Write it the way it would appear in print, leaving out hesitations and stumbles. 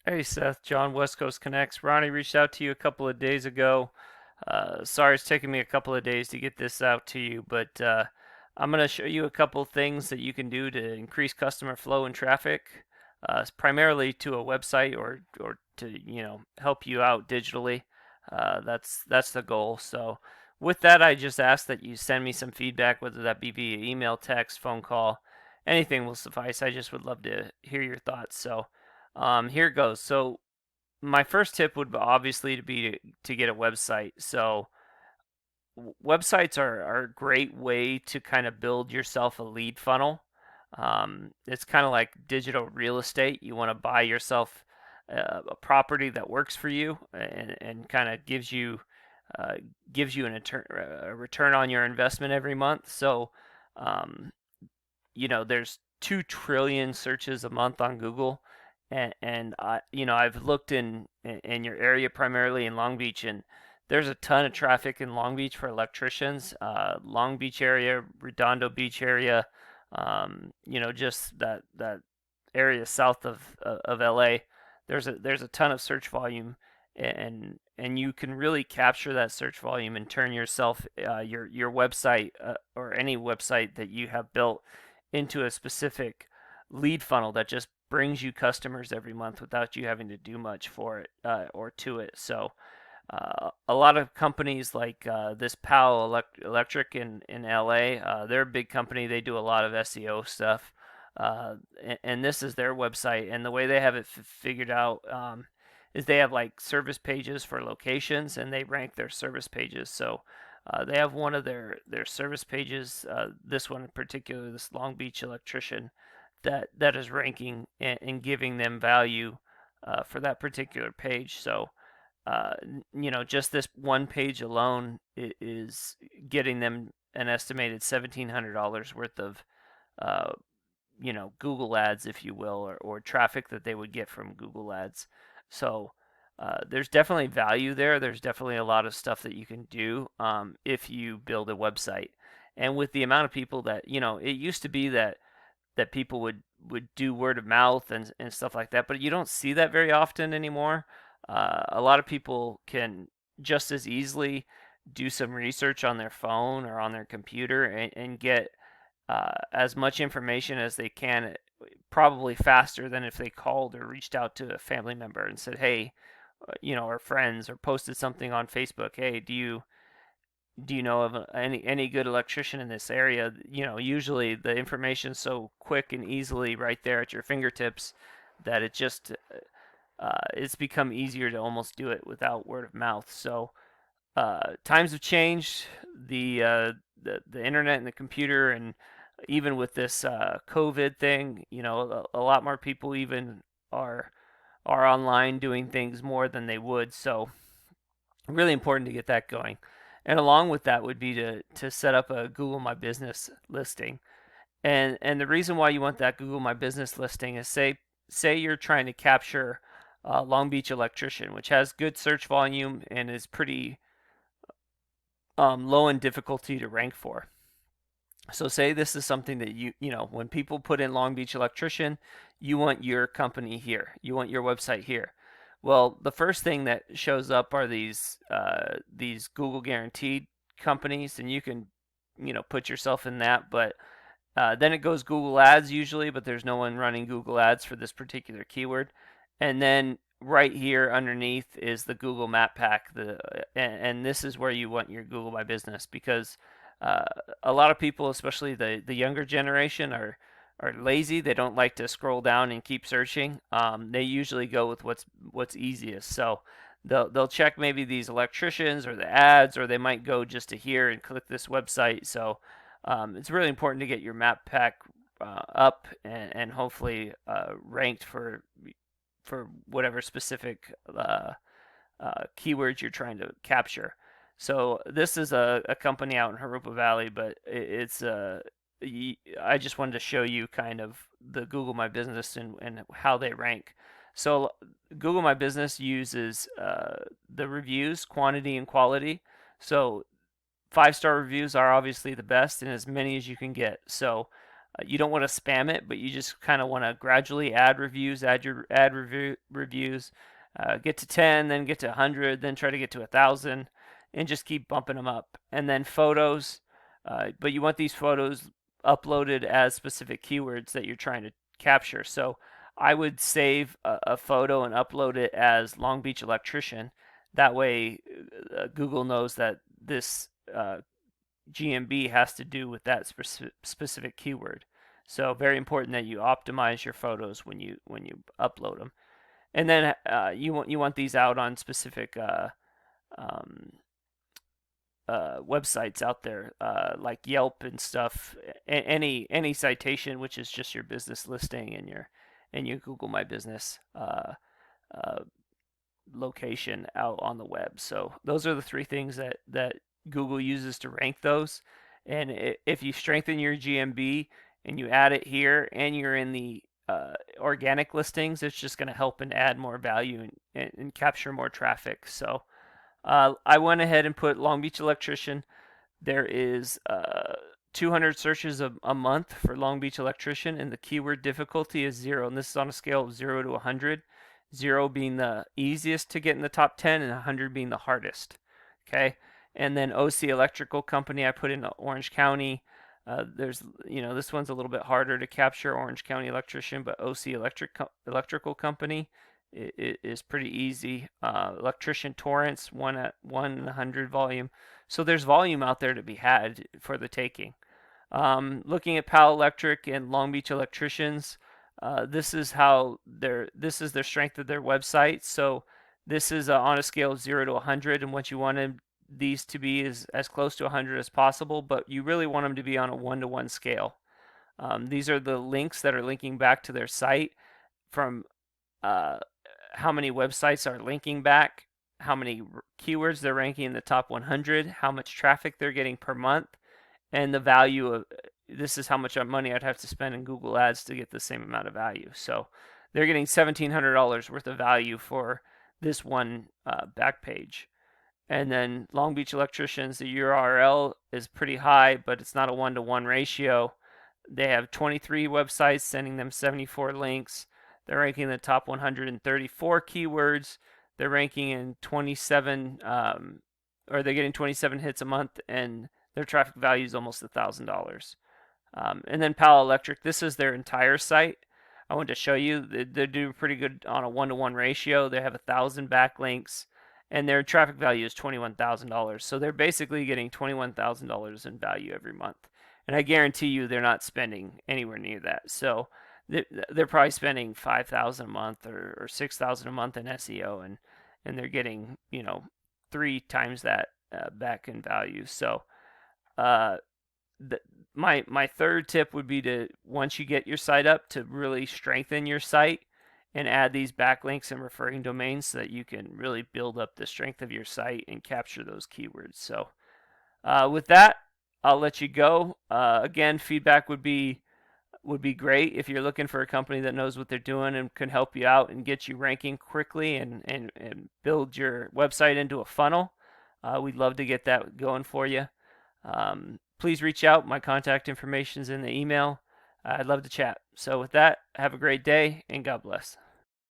Hey Seth, John, West Coast Connects. Ronnie reached out to you a couple of days ago. Sorry it's taken me a couple of days to get this out to you, but I'm going to show you a couple things that you can do to increase customer flow and traffic, primarily to a website or to help you out digitally. That's the goal. So with that, I just ask that you send me some feedback, whether that be via email, text, phone call, anything will suffice. I just would love to hear your thoughts. So. Here it goes. So my first tip would obviously to be to get a website. So websites are a great way to kind of build yourself a lead funnel. It's kind of like digital real estate. You want to buy yourself a property that works for you and kind of uh, gives you a return on your investment every month. So um, there's 2 trillion searches a month on Google, and I've looked in your area primarily in Long Beach, and there's a ton of traffic in Long Beach for electricians. Long Beach area, Redondo Beach area, just that area south of LA. There's a ton of search volume, and you can really capture that search volume and turn yourself your website or any website that you have built into a specific lead funnel that just brings you customers every month without you having to do much for it or to it. So a lot of companies like this Electric in LA, they're a big company. They do a lot of SEO stuff. And this is their website. And the way they have it figured out is they have like service pages for locations and they rank their service pages. So they have one of their service pages, this one in particular, this Long Beach electrician, that is ranking and giving them value for that particular page. So just this one page alone is getting them an estimated $1,700 worth of, uh, Google ads, if you will, or traffic that they would get from Google ads. So there's definitely value there. There's definitely a lot of stuff that you can do if you build a website. And with the amount of people that, it used to be that people would do word of mouth and stuff like that, but you don't see that very often anymore. A lot of people can just as easily do some research on their phone or on their computer and get as much information as they can, probably faster than if they called or reached out to a family member and said, "Hey," or friends, or posted something on Facebook. "Hey, do you know of any good electrician in this area?" Usually the information's so quick and easily right there at your fingertips that it's become easier to almost do it without word of mouth. So times have changed. The internet and the computer, and even with this COVID thing, a lot more people even are are online doing things more than they would. So really important to get that going. And along with that would be to set up a Google My Business listing. And the reason why you want that Google My Business listing is say you're trying to capture Long Beach electrician, which has good search volume and is pretty low in difficulty to rank for. So say this is something that when people put in Long Beach electrician, you want your company here, you want your website here. Well, the first thing that shows up are these Google guaranteed companies, and you can put yourself in that, but then it goes Google Ads usually, but there's no one running Google Ads for this particular keyword. And then right here underneath is the Google Map Pack. And this is where you want your Google My Business, because uh, a lot of people, especially the younger generation, are lazy. They don't like to scroll down and keep searching. They usually go with what's easiest. So they'll check maybe these electricians or the ads, or they might go just to here and click this website. So it's really important to get your map pack up and hopefully ranked for whatever specific keywords you're trying to capture. So this is a company out in Harupa Valley, but it's I just wanted to show you kind of the Google My Business and how they rank. So Google My Business uses the reviews, quantity and quality. So 5-star reviews are obviously the best, and as many as you can get. So You don't want to spam it, but you just kind of want to gradually add reviews, add reviews, get to 10, then get to 100, then try to get to 1,000, and just keep bumping them up. And then photos, but you want these photos uploaded as specific keywords that you're trying to capture. So I would save a photo and upload it as Long Beach electrician. That way, Google knows that this GMB has to do with that specific keyword. So very important that you optimize your photos when you upload them. And then you want these out on specific um, websites out there like Yelp and stuff. Any citation, which is just your business listing and your Google My Business uh, location out on the web. So those are the three things that Google uses to rank those. And if you strengthen your GMB and you add it here and you're in the organic listings, it's just going to help and add more value and capture more traffic. So I went ahead and put Long Beach electrician. There is 200 searches a month for Long Beach electrician, and the keyword difficulty is 0. And this is on a scale of 0 to 100. 0 being the easiest to get in the top 10, and 100 being the hardest. Okay, and then OC Electrical Company, I put in Orange County. There's, this one's a little bit harder to capture, Orange County electrician, but OC Electrical Company is pretty easy. Electrician Torrance, 1 at 100 volume. So there's volume out there to be had for the taking. Looking at Pal Electric and Long Beach electricians, this is their strength of their website. So this is on a scale of 0 to 100, and what you want these to be is as close to 100 as possible, but you really want them to be on a 1-to-1 scale. These are the links that are linking back to their site from how many websites are linking back, how many keywords they're ranking in the top 100, how much traffic they're getting per month, and the value of this is how much money I'd have to spend in Google Ads to get the same amount of value. So they're getting $1,700 worth of value for this one back page. And then Long Beach electricians, the URL is pretty high, but it's not a 1-to-1 ratio. They have 23 websites sending them 74 links. They're ranking in the top 134 keywords. They're ranking in 27, or they're getting 27 hits a month, and their traffic value is almost $1,000. And then Palo Electric, this is their entire site. I wanted to show you they do pretty good on a 1-to-1 ratio. They have 1,000 backlinks, and their traffic value is $21,000. So they're basically getting $21,000 in value every month. And I guarantee you they're not spending anywhere near that. So they're probably spending $5,000 a month or $6,000 a month in SEO, and they're getting 3 times that back in value. So my third tip would be to, once you get your site up, to really strengthen your site and add these backlinks and referring domains so that you can really build up the strength of your site and capture those keywords. So with that, I'll let you go. Again, feedback would be great if you're looking for a company that knows what they're doing and can help you out and get you ranking quickly and build your website into a funnel. We'd love to get that going for you. Please reach out. My contact information is in the email. I'd love to chat. So with that, have a great day and God bless.